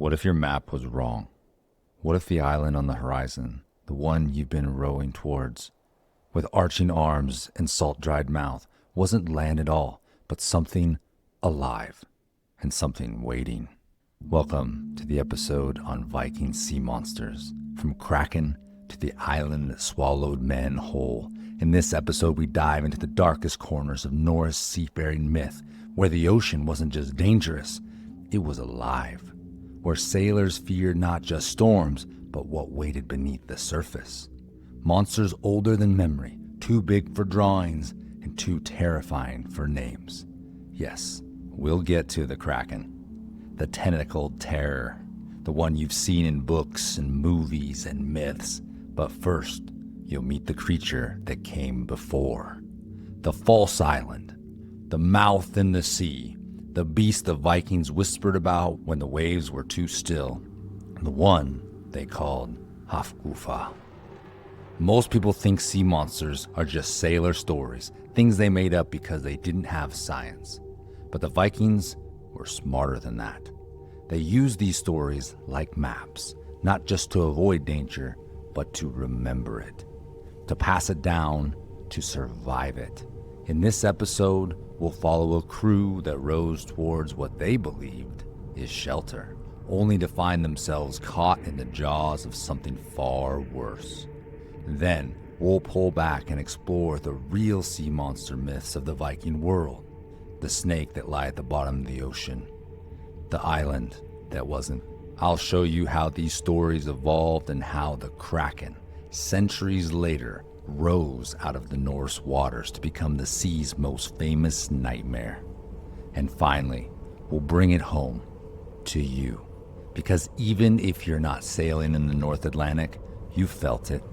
What if your map was wrong? What if the island on the horizon, the one you've been rowing towards, with arching arms and salt-dried mouth, wasn't land at all, but something alive and something waiting? Welcome to the episode on Viking sea monsters, from Kraken to the island that swallowed men whole. In this episode, we dive into the darkest corners of Norse seafaring myth, where the ocean wasn't just dangerous, it was alive. Where sailors feared not just storms, but what waited beneath the surface. Monsters older than memory, too big for drawings, and too terrifying for names. Yes, we'll get to the Kraken, the tentacled terror, the one you've seen in books and movies and myths. But first, you'll meet the creature that came before. The false island, the mouth in the sea, the beast the Vikings whispered about when the waves were too still, the one they called Hafgufa. Most people think sea monsters are just sailor stories, things they made up because they didn't have science. But the Vikings were smarter than that. They used these stories like maps, not just to avoid danger, but to remember it, to pass it down, to survive it. In this episode, we'll follow a crew that rows towards what they believed is shelter, only to find themselves caught in the jaws of something far worse. Then, we'll pull back and explore the real sea monster myths of the Viking world. The snake that lay at the bottom of the ocean. The island that wasn't. I'll show you how these stories evolved and how the Kraken, centuries later, rose out of the Norse waters to become the sea's most famous nightmare. And finally, we'll bring it home to you. Because even if you're not sailing in the North Atlantic, you felt it.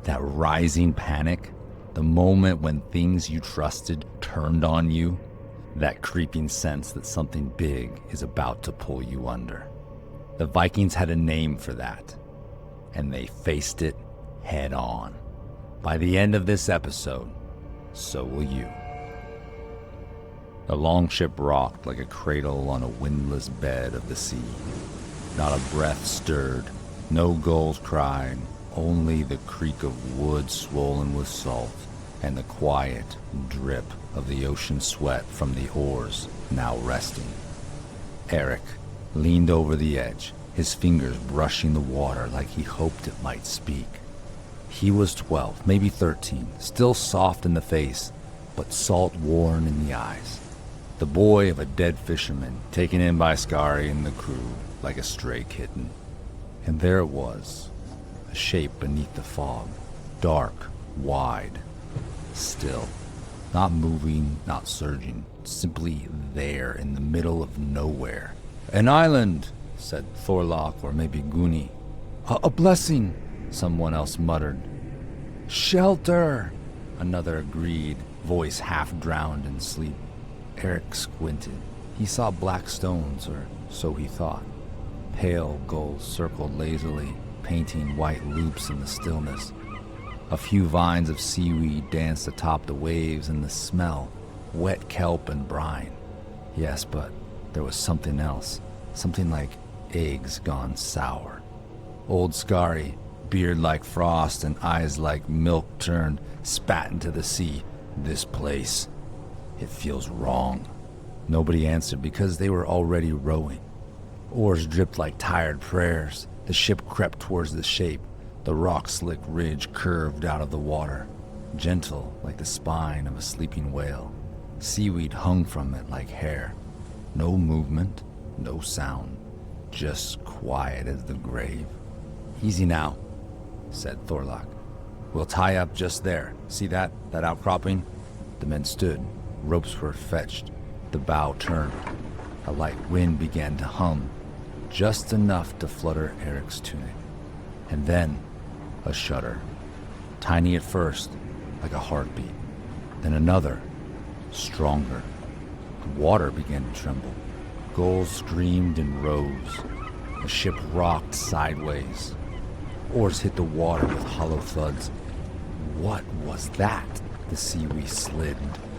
That rising panic, the moment when things you trusted turned on you, that creeping sense that something big is about to pull you under. The Vikings had a name for that, and they faced it head on. By the end of this episode, so will you. The longship rocked like a cradle on a windless bed of the sea. Not a breath stirred, no gulls cried, only the creak of wood swollen with salt and the quiet drip of the ocean sweat from the oars now resting. Eric leaned over the edge, his fingers brushing the water like he hoped it might speak. He was 12, maybe 13, still soft in the face, but salt-worn in the eyes. The boy of a dead fisherman, taken in by Skari and the crew like a stray kitten. And there it was, a shape beneath the fog, dark, wide, still. Not moving, not surging, simply there in the middle of nowhere. "An island," said Thorlok, or maybe Gunni. A blessing," someone else muttered. "Shelter," another agreed, voice half drowned in sleep. Eric squinted. He saw black stones, or so he thought. Pale gulls circled lazily, painting white loops in the stillness. A few vines of seaweed danced atop the waves, and the smell, wet kelp and brine. Yes, but there was something else, something like eggs gone sour. Old Skari, beard like frost and eyes like milk turned, spat into the sea. "This place, it feels wrong." Nobody answered because they were already rowing. Oars dripped like tired prayers. The ship crept towards the shape. The rock-slick ridge curved out of the water, gentle like the spine of a sleeping whale. Seaweed hung from it like hair. No movement, no sound, just quiet as the grave. "Easy now," said Thorlok. "We'll tie up just there. See that outcropping?" The men stood. Ropes were fetched. The bow turned. A light wind began to hum, just enough to flutter Eric's tunic. And then, a shudder. Tiny at first, like a heartbeat. Then another, stronger. The water began to tremble. Gulls screamed and rose. The ship rocked sideways. Oars hit the water with hollow thuds. What was that? The seaweed slid,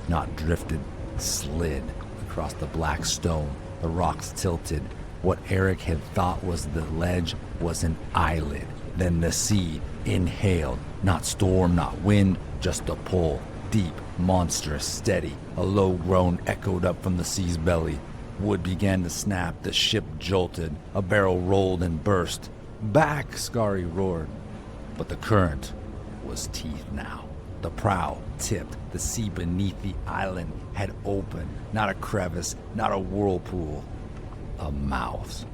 not drifted, slid across the black stone. The rocks tilted. What Eric had thought was the ledge was an islet. Then the sea inhaled, not storm, not wind, just a pull. Deep, monstrous, steady. A low groan echoed up from the sea's belly. Wood began to snap, the ship jolted, a barrel rolled and burst. "Back!" Skari roared. But the current was teeth now. The prow tipped. The sea beneath the island had opened. Not a crevice, not a whirlpool. A mouth.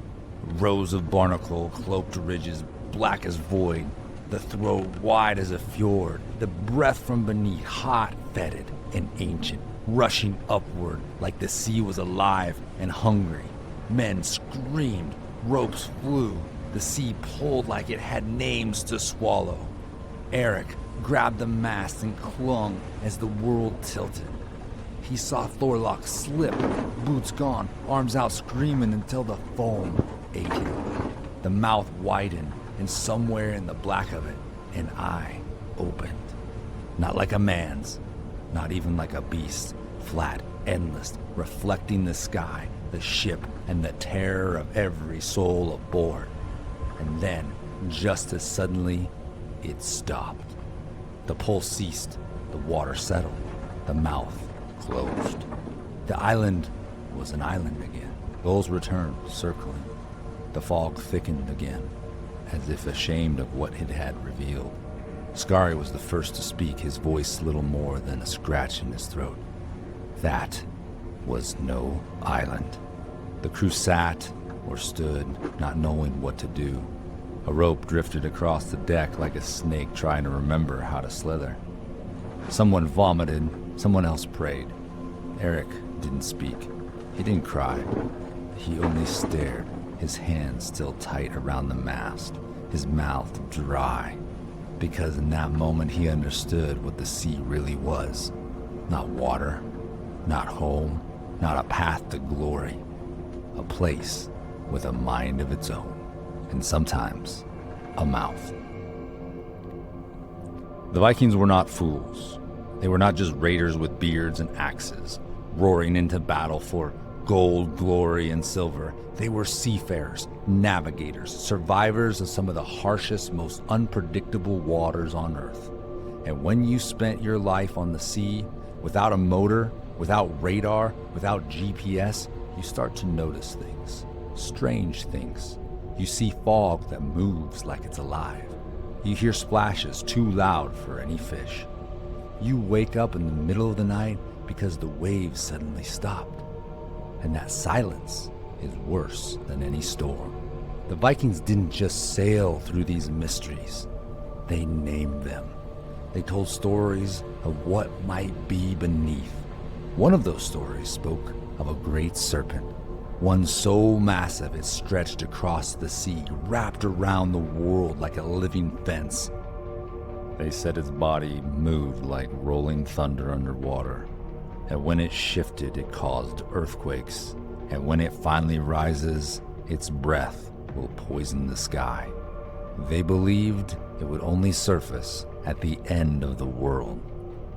Rows of barnacle, cloaked ridges, black as void. The throat wide as a fjord. The breath from beneath, hot, fetid, and ancient, rushing upward like the sea was alive and hungry. Men screamed. Ropes flew. The sea pulled like it had names to swallow. Eric grabbed the mast and clung as the world tilted. He saw Thorlock slip, boots gone, arms out screaming until the foam ate him. The mouth widened, and somewhere in the black of it, an eye opened. Not like a man's, not even like a beast's, flat, endless, reflecting the sky, the ship, and the terror of every soul aboard. And then, just as suddenly, it stopped. The pulse ceased, the water settled, the mouth closed. The island was an island again. Gulls returned, circling. The fog thickened again, as if ashamed of what it had revealed. Skari was the first to speak, his voice little more than a scratch in his throat. That was no island. The crew sat or stood, not knowing what to do. A rope drifted across the deck like a snake trying to remember how to slither. Someone vomited, someone else prayed. Eric didn't speak. He didn't cry. He only stared, his hands still tight around the mast, his mouth dry. Because in that moment he understood what the sea really was. Not water, not home, not a path to glory. A place with a mind of its own. And sometimes, a mouth. The Vikings were not fools. They were not just raiders with beards and axes, roaring into battle for gold, glory, and silver. They were seafarers, navigators, survivors of some of the harshest, most unpredictable waters on Earth. And when you spent your life on the sea, without a motor, without radar, without GPS, you start to notice things, strange things. You see fog that moves like it's alive. You hear splashes too loud for any fish. You wake up in the middle of the night because the waves suddenly stopped. And that silence is worse than any storm. The Vikings didn't just sail through these mysteries. They named them. They told stories of what might be beneath. One of those stories spoke of a great serpent. One so massive it stretched across the sea, wrapped around the world like a living fence. They said its body moved like rolling thunder underwater, and when it shifted it caused earthquakes, and when it finally rises, its breath will poison the sky. They believed it would only surface at the end of the world,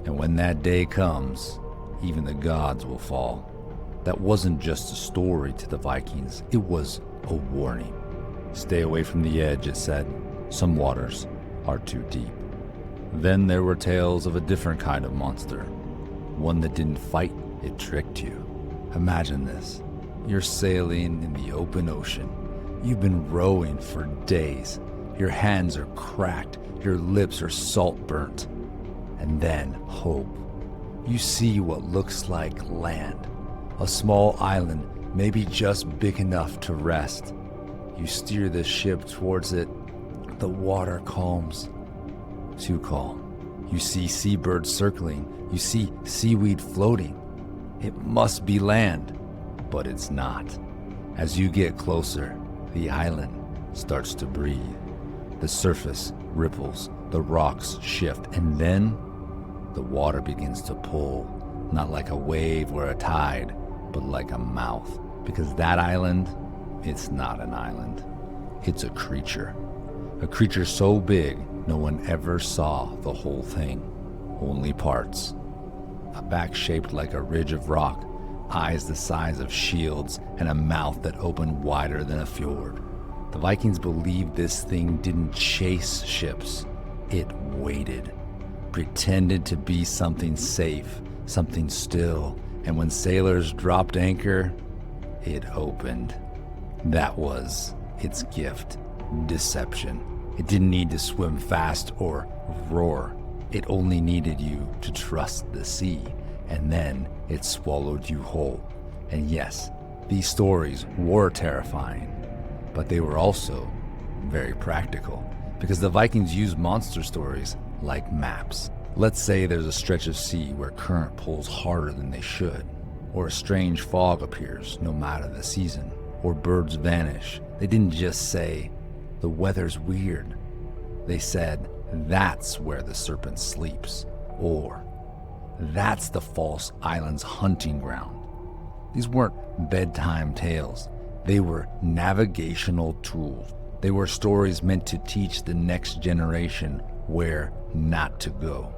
and when that day comes, even the gods will fall. That wasn't just a story to the Vikings, it was a warning. Stay away from the edge, it said. Some waters are too deep. Then there were tales of a different kind of monster. One that didn't fight, it tricked you. Imagine this. You're sailing in the open ocean. You've been rowing for days. Your hands are cracked, your lips are salt burnt. And then hope. You see what looks like land. A small island, maybe just big enough to rest. You steer the ship towards it. The water calms. Too calm. You see seabirds circling. You see seaweed floating. It must be land, but it's not. As you get closer, the island starts to breathe. The surface ripples, the rocks shift, and then the water begins to pull, not like a wave or a tide, but like a mouth. Because that island, it's not an island. It's a creature. A creature so big, no one ever saw the whole thing. Only parts. A back shaped like a ridge of rock. eyes the size of shields, and a mouth that opened wider than a fjord. The Vikings believed this thing didn't chase ships. It waited, pretended to be something safe, something still, and when sailors dropped anchor, it opened. That was its gift, deception. It didn't need to swim fast or roar. It only needed you to trust the sea, and then it swallowed you whole. And yes, these stories were terrifying, but they were also very practical, because the Vikings used monster stories like maps. Let's say there's a stretch of sea where current pulls harder than they should, or a strange fog appears no matter the season, or birds vanish. They didn't just say, "The weather's weird." They said, "That's where the serpent sleeps," or "That's the false island's hunting ground." These weren't bedtime tales. They were navigational tools. They were stories meant to teach the next generation where not to go.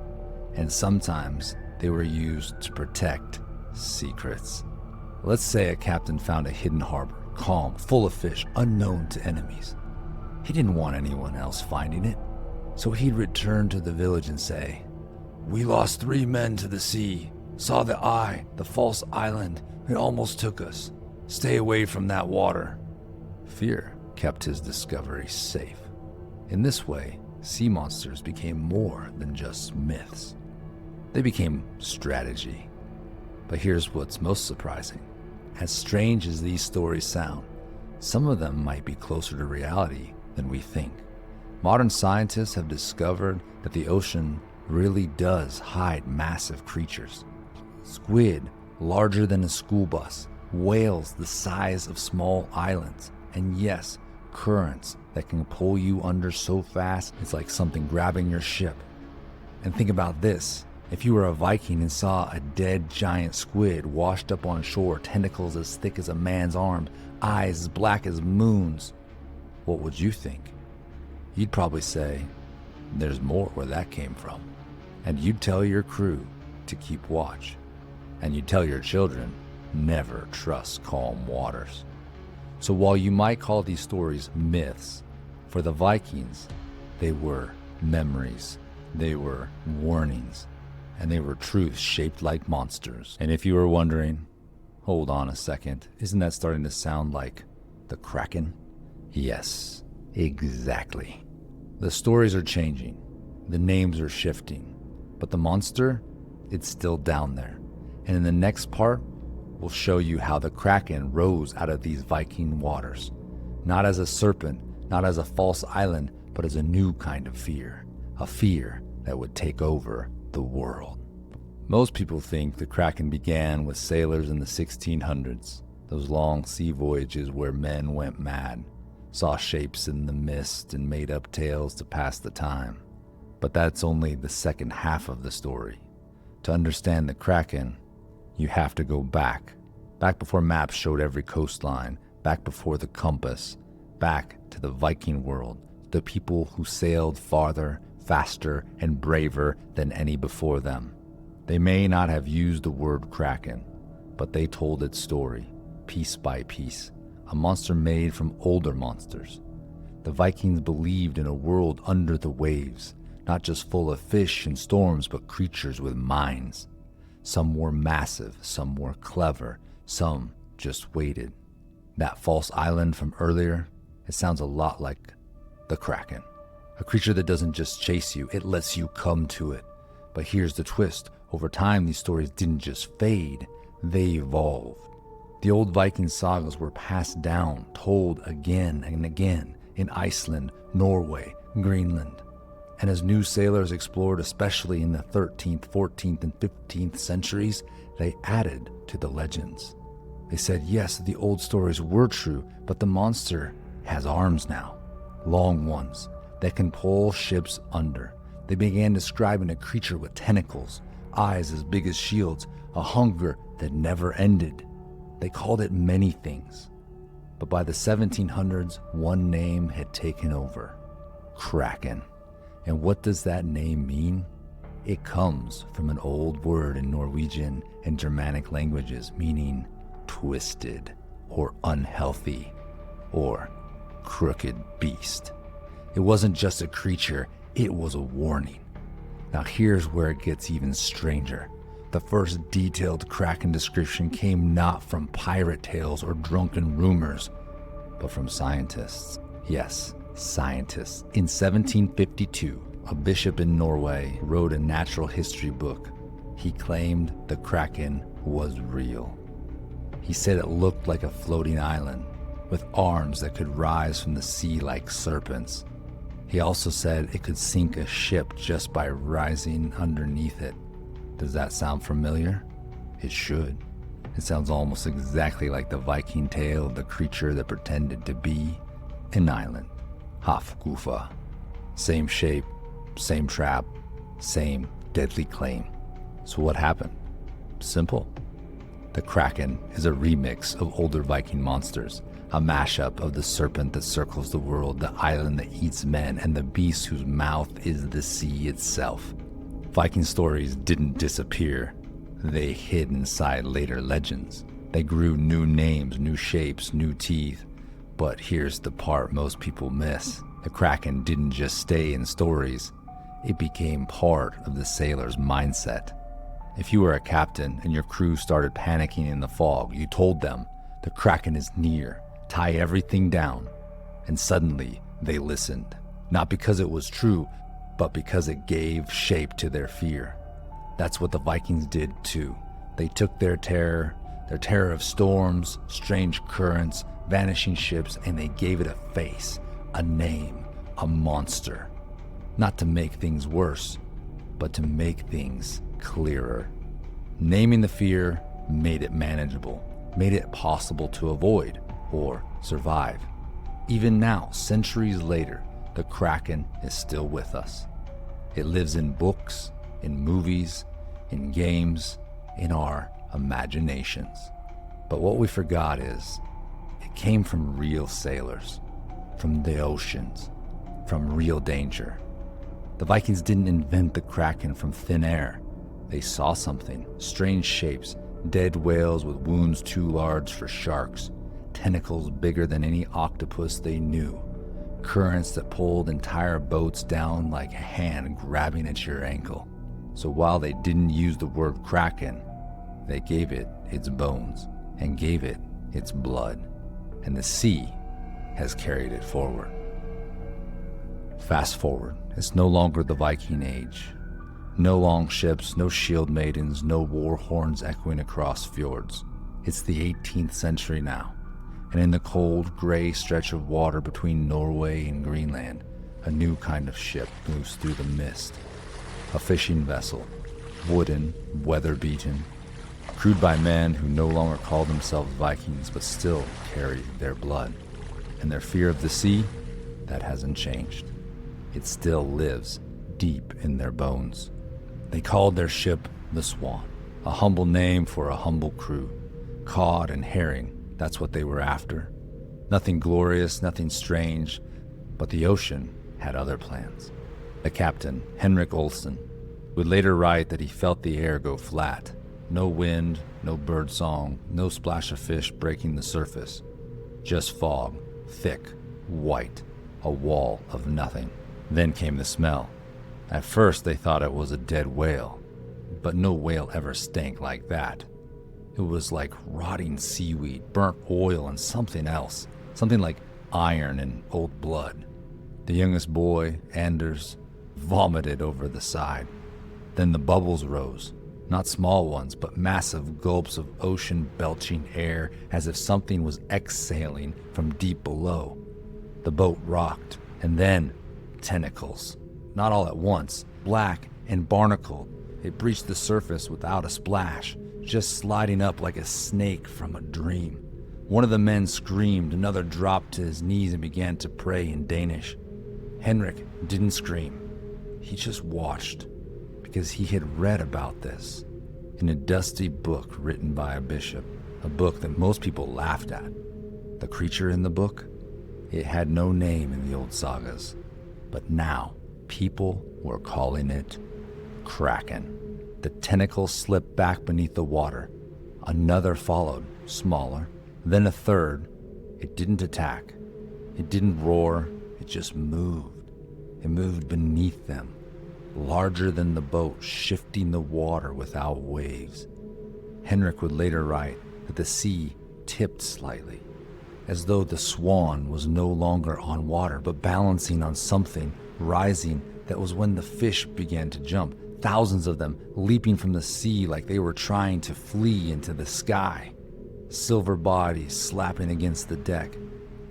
And sometimes they were used to protect secrets. Let's say a captain found a hidden harbor, calm, full of fish, unknown to enemies. He didn't want anyone else finding it, so he'd return to the village and say, "We lost 3 men to the sea, saw the eye, the false island, it almost took us. Stay away from that water." Fear kept his discovery safe. In this way, sea monsters became more than just myths. They became strategy. But here's what's most surprising. As strange as these stories sound, some of them might be closer to reality than we think. Modern scientists have discovered that the ocean really does hide massive creatures. Squid larger than a school bus, whales the size of small islands, and yes, currents that can pull you under so fast it's like something grabbing your ship. And think about this. If you were a Viking and saw a dead giant squid washed up on shore, tentacles as thick as a man's arm, eyes as black as moons, what would you think? You'd probably say, "There's more where that came from." And you'd tell your crew to keep watch. And you'd tell your children, never trust calm waters. So while you might call these stories myths, for the Vikings, they were memories, they were warnings, and they were truths shaped like monsters. And if you were wondering, hold on a second, isn't that starting to sound like the Kraken? Yes, exactly. The stories are changing, the names are shifting, but the monster, it's still down there. And in the next part, we'll show you how the Kraken rose out of these Viking waters, not as a serpent, not as a false island, but as a new kind of fear, a fear that would take over the world. Most people think the Kraken began with sailors in the 1600s, those long sea voyages where men went mad, saw shapes in the mist and made up tales to pass the time. But that's only the second half of the story. To understand the Kraken, you have to go back before maps showed every coastline, back before the compass, back to the Viking world, the people who sailed farther, faster, and braver than any before them. They may not have used the word Kraken, but they told its story, piece by piece, a monster made from older monsters. The Vikings believed in a world under the waves, not just full of fish and storms, but creatures with minds. Some were massive, some were clever, some just waited. That false island from earlier, it sounds a lot like the Kraken. A creature that doesn't just chase you, it lets you come to it. But here's the twist. Over time, these stories didn't just fade, they evolved. The old Viking sagas were passed down, told again and again in Iceland, Norway, Greenland. And as new sailors explored, especially in the 13th, 14th, and 15th centuries, they added to the legends. They said, yes, the old stories were true, but the monster has arms now, long ones, that can pull ships under. They began describing a creature with tentacles, eyes as big as shields, a hunger that never ended. They called it many things. But by the 1700s, one name had taken over: Kraken. And what does that name mean? It comes from an old word in Norwegian and Germanic languages meaning twisted or unhealthy or crooked beast. It wasn't just a creature, it was a warning. Now here's where it gets even stranger. The first detailed Kraken description came not from pirate tales or drunken rumors, but from scientists. Yes, scientists. In 1752, a bishop in Norway wrote a natural history book. He claimed the Kraken was real. He said it looked like a floating island, with arms that could rise from the sea like serpents. He also said it could sink a ship just by rising underneath it. Does that sound familiar? It should. It sounds almost exactly like the Viking tale of the creature that pretended to be an island. Hafgufa. Same shape, same trap, same deadly claim. So what happened? Simple. The Kraken is a remix of older Viking monsters, a mashup of the serpent that circles the world, the island that eats men, and the beast whose mouth is the sea itself. Viking stories didn't disappear. They hid inside later legends. They grew new names, new shapes, new teeth. But here's the part most people miss. The Kraken didn't just stay in stories. It became part of the sailor's mindset. If you were a captain and your crew started panicking in the fog, you told them, the Kraken is near, tie everything down. And suddenly, they listened. Not because it was true, but because it gave shape to their fear. That's what the Vikings did too. They took their terror of storms, strange currents, vanishing ships, and they gave it a face, a name, a monster. Not to make things worse, but to make things clearer. Naming the fear made it manageable, made it possible to avoid or survive. Even now, centuries later, the Kraken is still with us. It lives in books, in movies, in games, in our imaginations. But what we forgot is, it came from real sailors, from the oceans, from real danger. The Vikings didn't invent the Kraken from thin air. They saw something, strange shapes, dead whales with wounds too large for sharks, tentacles bigger than any octopus they knew, currents that pulled entire boats down like a hand grabbing at your ankle. So while they didn't use the word Kraken, they gave it its bones and gave it its blood, and the sea has carried it forward. Fast forward, it's no longer the Viking age. No longships, no shield maidens, no war horns echoing across fjords. It's the 18th century now, and in the cold, gray stretch of water between Norway and Greenland, a new kind of ship moves through the mist. A fishing vessel, wooden, weather-beaten, crewed by men who no longer call themselves Vikings but still carry their blood. And their fear of the sea, that hasn't changed. It still lives deep in their bones. They called their ship the Swan, a humble name for a humble crew. Cod and herring, that's what they were after. Nothing glorious, nothing strange, but the ocean had other plans. The captain, Henrik Olsen, would later write that he felt the air go flat. No wind, no bird song, no splash of fish breaking the surface. Just fog, thick, white, a wall of nothing. Then came the smell. At first they thought it was a dead whale, but no whale ever stank like that. It was like rotting seaweed, burnt oil, and something else. Something like iron and old blood. The youngest boy, Anders, vomited over the side. Then the bubbles rose. Not small ones, but massive gulps of ocean-belching air as if something was exhaling from deep below. The boat rocked, and then tentacles. Not all at once, black and barnacled. It breached the surface without a splash, just sliding up like a snake from a dream. One of the men screamed, another dropped to his knees and began to pray in Danish. Henrik didn't scream. He just watched, because he had read about this in a dusty book written by a bishop, a book that most people laughed at. The creature in the book? It had no name in the old sagas, but now people were calling it Kraken. The tentacle slipped back beneath the water. Another followed, smaller, then a third. It didn't attack. It didn't roar. It just moved. It moved beneath them, larger than the boat, shifting the water without waves. Henrik would later write that the sea tipped slightly, as though the swan was no longer on water, but balancing on something, rising. That was when the fish began to jump, thousands of them leaping from the sea like they were trying to flee into the sky. Silver bodies slapping against the deck.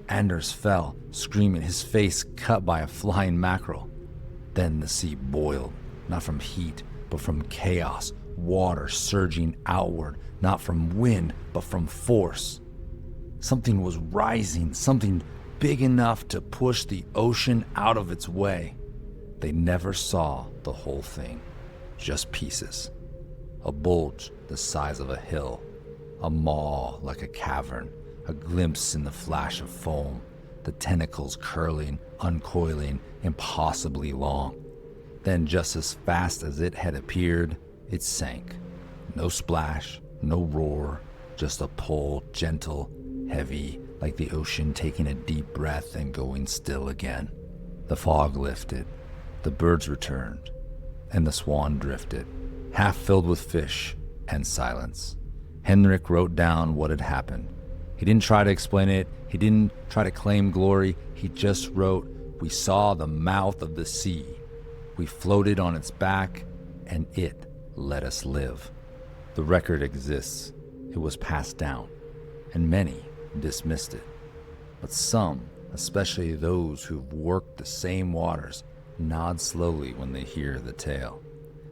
Anders fell, screaming, his face cut by a flying mackerel. Then the sea boiled, not from heat, but from chaos, water surging outward, not from wind, but from force. Something was rising, something big enough to push the ocean out of its way. They never saw the whole thing, just pieces. A bulge the size of a hill, a maw like a cavern, a glimpse in the flash of foam, the tentacles curling, uncoiling, impossibly long. Then, just as fast as it had appeared, it sank. No splash, no roar, just a pull, gentle, heavy, like the ocean taking a deep breath and going still again. The fog lifted, the birds returned, and the swan drifted, half filled with fish and silence. Henrik wrote down what had happened. He didn't try to explain it. He didn't try to claim glory. He just wrote, "We saw the mouth of the sea. We floated on its back, and it let us live." The record exists. It was passed down, and many dismissed it. But some, especially those who've worked the same waters, nod slowly when they hear the tale,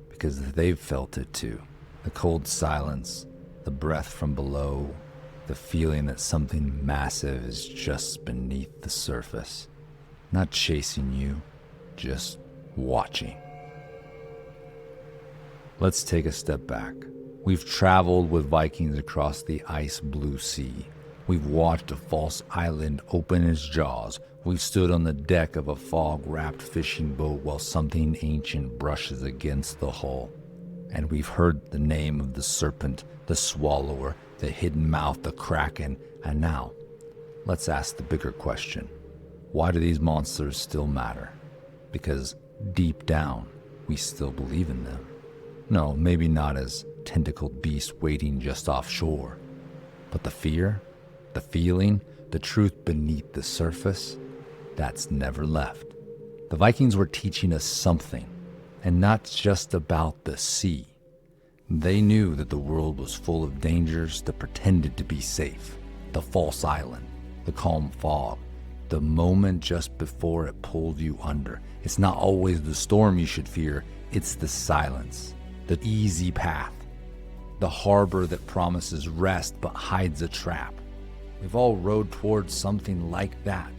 because they've felt it too. The cold silence, the breath from below, the feeling that something massive is just beneath the surface, not chasing you, just watching. Let's take a step back. We've traveled with Vikings across the ice blue sea. We've watched a false island open its jaws. We've stood on the deck of a fog-wrapped fishing boat while something ancient brushes against the hull. And we've heard the name of the serpent, the swallower, the hidden mouth, the kraken. And now, let's ask the bigger question. Why do these monsters still matter? Because deep down, we still believe in them. No, maybe not as tentacled beasts waiting just offshore. But the fear, the feeling, the truth beneath the surface, that's never left. The Vikings were teaching us something, and not just about the sea. They knew that the world was full of dangers that pretended to be safe. The false island, the calm fog, the moment just before it pulled you under. It's not always the storm you should fear, it's the silence, the easy path, the harbor that promises rest but hides a trap. We've all rode towards something like that,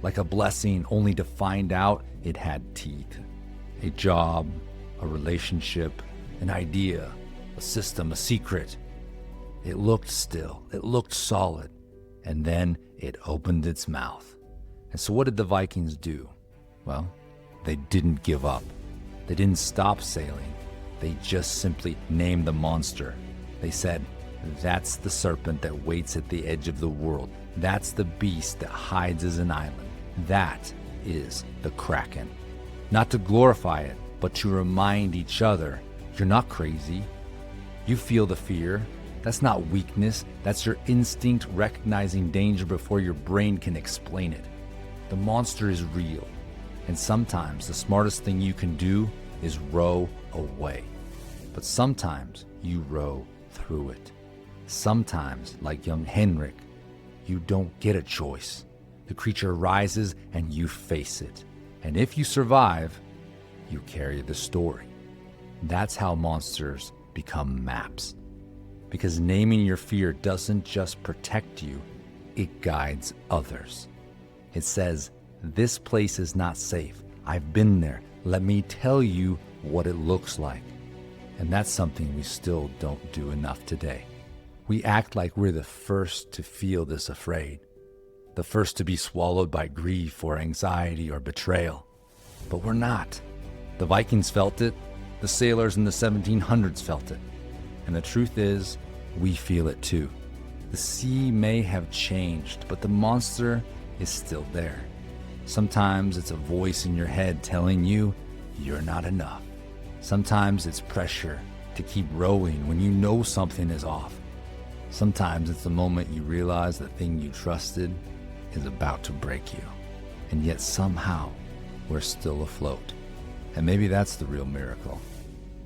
like a blessing only to find out it had teeth. A job, a relationship, an idea, a system, a secret. It looked still, it looked solid, and then it opened its mouth. And so what did the Vikings do? Well, they didn't give up. They didn't stop sailing. They just simply named the monster. They said, "That's the serpent that waits at the edge of the world. That's the beast that hides as an island. That is the Kraken." Not to glorify it, but to remind each other, you're not crazy. You feel the fear. That's not weakness. That's your instinct recognizing danger before your brain can explain it. The monster is real. And sometimes the smartest thing you can do is row away. But sometimes you row through it. Sometimes, like young Henrik, you don't get a choice. The creature rises and you face it. And if you survive, you carry the story. That's how monsters become maps. Because naming your fear doesn't just protect you, it guides others. It says, "This place is not safe. I've been there. Let me tell you what it looks like." And that's something we still don't do enough today. We act like we're the first to feel this afraid, the first to be swallowed by grief or anxiety or betrayal. But we're not. The Vikings felt it, The sailors in the 1700s felt it. And the truth is, we feel it too. The sea may have changed, but the monster is still there. Sometimes it's a voice in your head telling you you're not enough. Sometimes it's pressure to keep rowing when you know something is off. Sometimes it's the moment you realize the thing you trusted is about to break you. And yet somehow we're still afloat. And maybe that's the real miracle.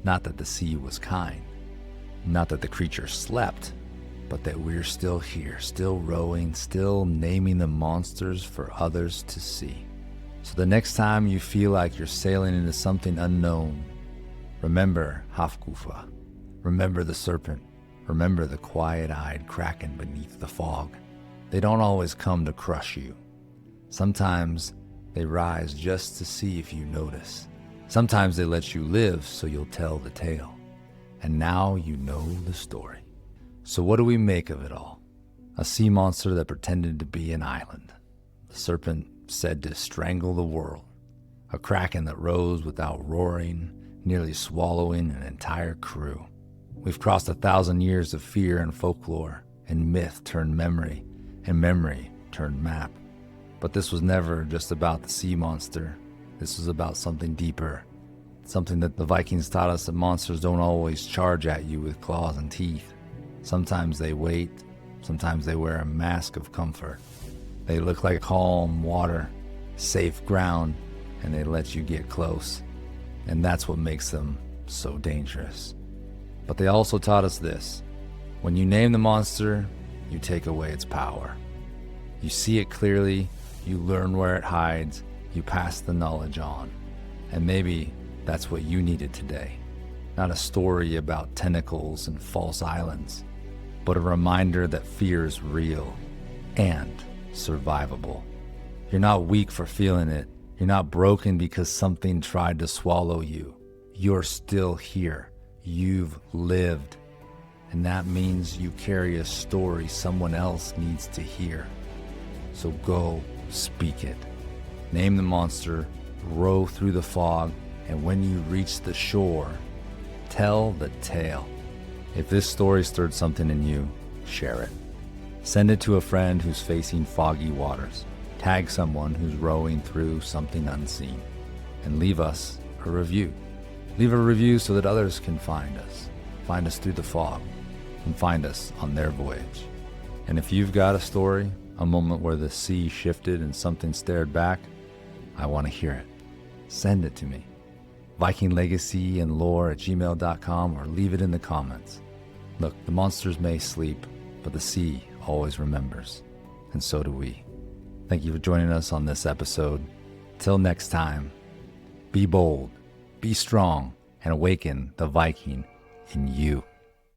Not that the sea was kind, not that the creature slept, but that we're still here, still rowing, still naming the monsters for others to see. So the next time you feel like you're sailing into something unknown, remember Hafgufa. Remember the serpent. Remember the quiet-eyed Kraken beneath the fog. They don't always come to crush you. Sometimes they rise just to see if you notice. Sometimes they let you live so you'll tell the tale. And now you know the story. So what do we make of it all? A sea monster that pretended to be an island. The serpent said to strangle the world. A kraken that rose without roaring, nearly swallowing an entire crew. We've crossed 1,000 years of fear and folklore, and myth turned memory, and memory turned map. But this was never just about the sea monster. This was about something deeper. Something that the Vikings taught us, that monsters don't always charge at you with claws and teeth. Sometimes they wait. Sometimes they wear a mask of comfort. They look like calm water, safe ground, and they let you get close. And that's what makes them so dangerous. But they also taught us this. When you name the monster, you take away its power. You see it clearly, you learn where it hides, you pass the knowledge on. And maybe that's what you needed today. Not a story about tentacles and false islands, but a reminder that fear is real and survivable. You're not weak for feeling it. You're not broken because something tried to swallow you. You're still here. You've lived. And that means you carry a story someone else needs to hear. So go speak it. Name the monster, row through the fog, and when you reach the shore, tell the tale. If this story stirred something in you, share it. Send it to a friend who's facing foggy waters. Tag someone who's rowing through something unseen. And leave us a review. Leave a review so that others can find us through the fog, and find us on their voyage. And if you've got a story, a moment where the sea shifted and something stared back, I want to hear it. Send it to me. VikingLegacyandLore@gmail.com, or leave it in the comments. Look, the monsters may sleep, but the sea always remembers, and so do we. Thank you for joining us on this episode. Till next time, be bold, be strong, and awaken the Viking in you.